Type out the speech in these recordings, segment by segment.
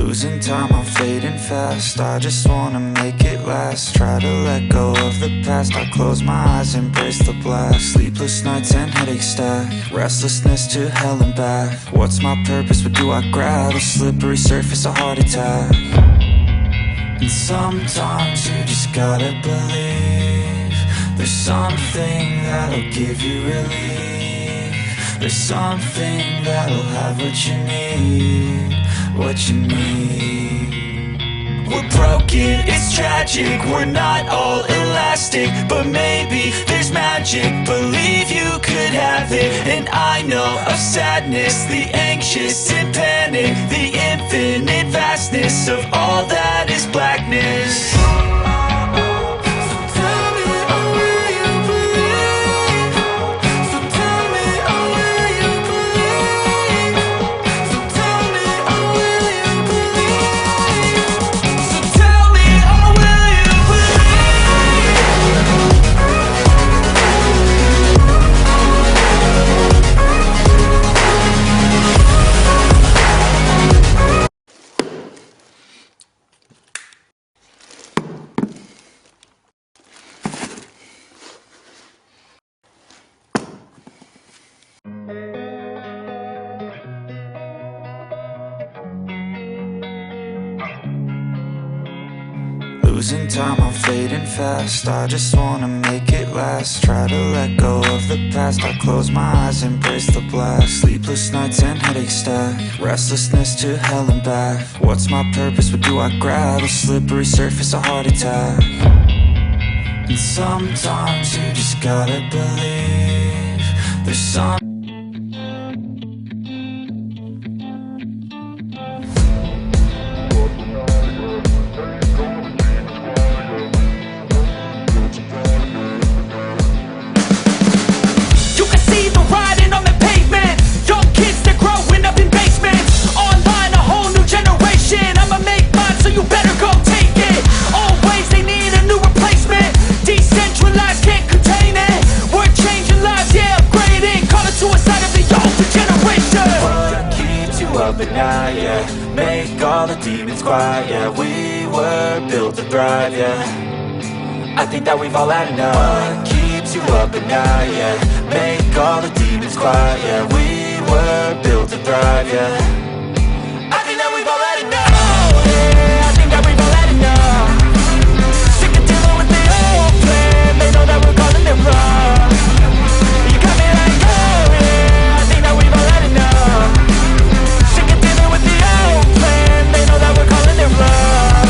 Losing time, I'm fading fast. I just wanna make it last. Try to let go of the past. I close my eyes, embrace the blast. Sleepless nights and headaches stack. Restlessness to hell and back. What's my purpose? What do I grab? A slippery surface, a heart attack. And sometimes you just gotta believe there's something that'll give you relief. There's something that'll have what you need. What you need. We're broken, it's tragic. We're not all elastic, but maybe there's magic. Believe you could have it. And I know of sadness, the anxious and panic, the infinite vastness of all that is blackness. Losing time, I'm fading fast. I just wanna make it last. Try to let go of the past. I close my eyes, embrace the blast. Sleepless nights and headaches stack. Restlessness to hell and back. What's my purpose? What do I grab? A slippery surface, a heart attack. And sometimes you just gotta believe there's some. At night, yeah. Make all the demons quiet, yeah. We were built to thrive, yeah. I think that we've all had enough. What keeps you up at night, yeah. Make all the demons quiet, yeah. We were built to thrive, yeah. I think that we've all had enough, yeah. I think that we've all had enough. Sick of dealing with the old plan. They know that we're calling it wrong. You got me like, oh yeah. I think that we've all had enough. With the old plan, they know that we're calling it love.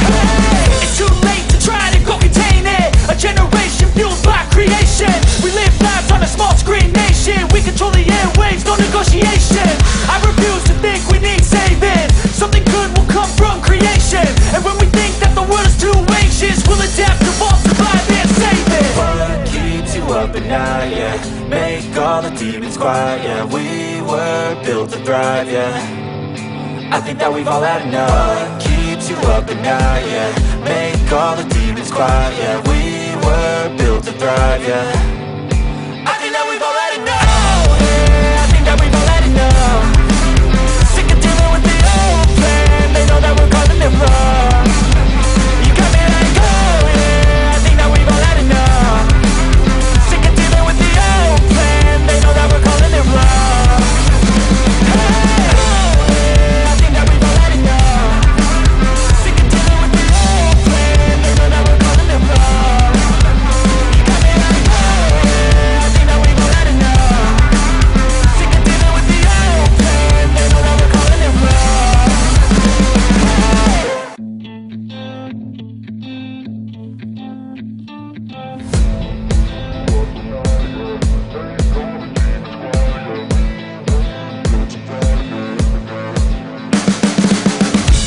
Hey, it's too late to try to go contain it. A generation fueled by creation. We live lives on a small screen nation. We control the airwaves, no negotiation. I refuse to think we need saving. Something good will come from creation. And when we think that the world is too anxious, we'll adapt, evolve, survive and save it. What keeps you up at night, yeah. Make all the demons quiet, yeah. We were built to thrive, yeah. I think that we've all had enough. What keeps you up at night, yeah. Make all the demons quiet, yeah. We were built to thrive, yeah. I think that we've all had enough, yeah. I think that we've all had enough. Sick of dealing with the old plan. They know that we're calling it wrong. You got me like, oh yeah. I think that we've all had enough. Sick of dealing with the old plan. They know that we're calling it wrong. I think that we've all had enough. Sick of dealing with the old plan. They know that we're calling it wrong. You got me like, oh yeah. I think that we've all had enough. Sick of dealing with the old plan. They know that we're calling it wrong.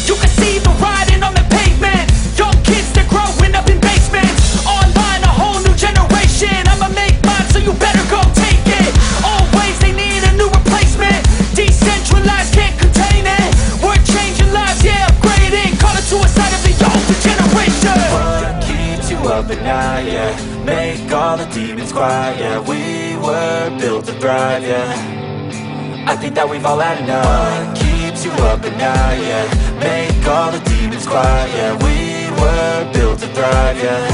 You can see the riding on the pavement. Young kids, they're growing up in basements. Online, a whole new generation. I'ma make mine, so you better go take it. Always, they need a new replacement. Decentralized, can't contain it. We're changing lives, yeah, upgrading. Call it suicide of the older generation. What keeps you up at night, yeah. Make all the demons quiet, yeah. We were built to thrive, yeah. I think that we've all had enough. What keeps keeps you up at night, yeah. Make all the demons quiet, yeah. We were built to thrive, yeah.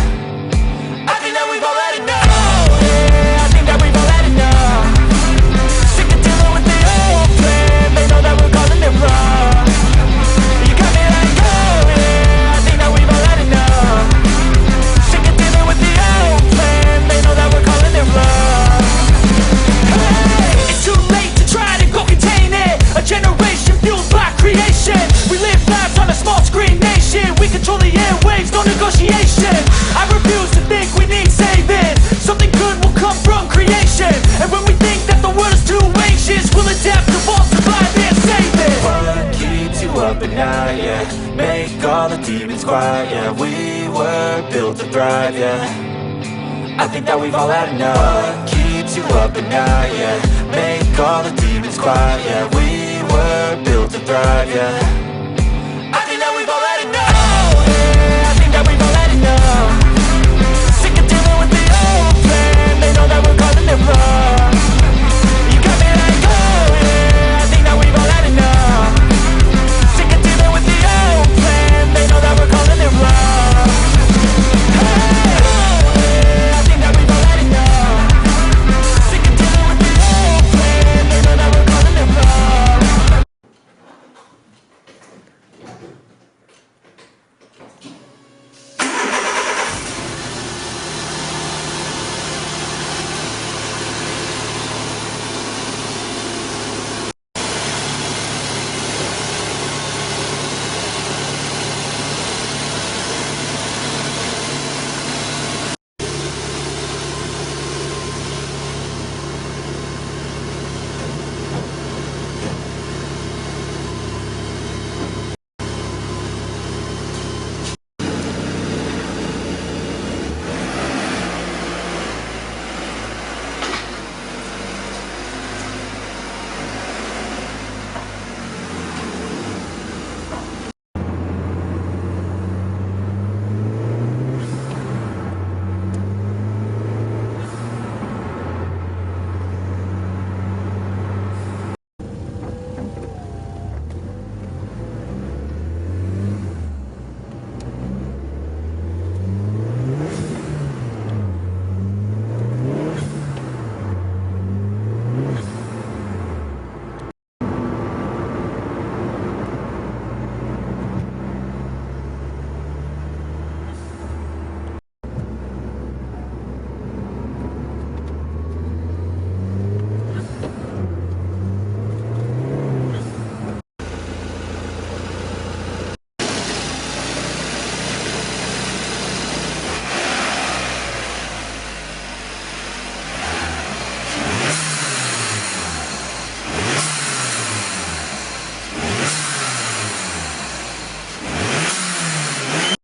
I think that we've all had enough, yeah. I think that we've all had enough. Sick of dealing with the old plan. They know that we're calling it wrong. You got me like, oh yeah. I think that we've all had enough. Sick of dealing with the old plan. They know that we're calling it wrong. Hey, it's too late to try to go contain it. A generation fueled by creation. We live lives on a small screen nation. We control the airwaves, no negotiation. I refuse to think we need saving. Something good will come from creation. And when we think that the world is too anxious, we'll adapt, evolve, survive and save it. What keeps you up at night, yeah. Make all the demons quiet, yeah. We were built to thrive, yeah. I think that we've all had enough. What keeps you up at night, yeah. Make all the demons quiet, yeah. We were built to thrive, yeah.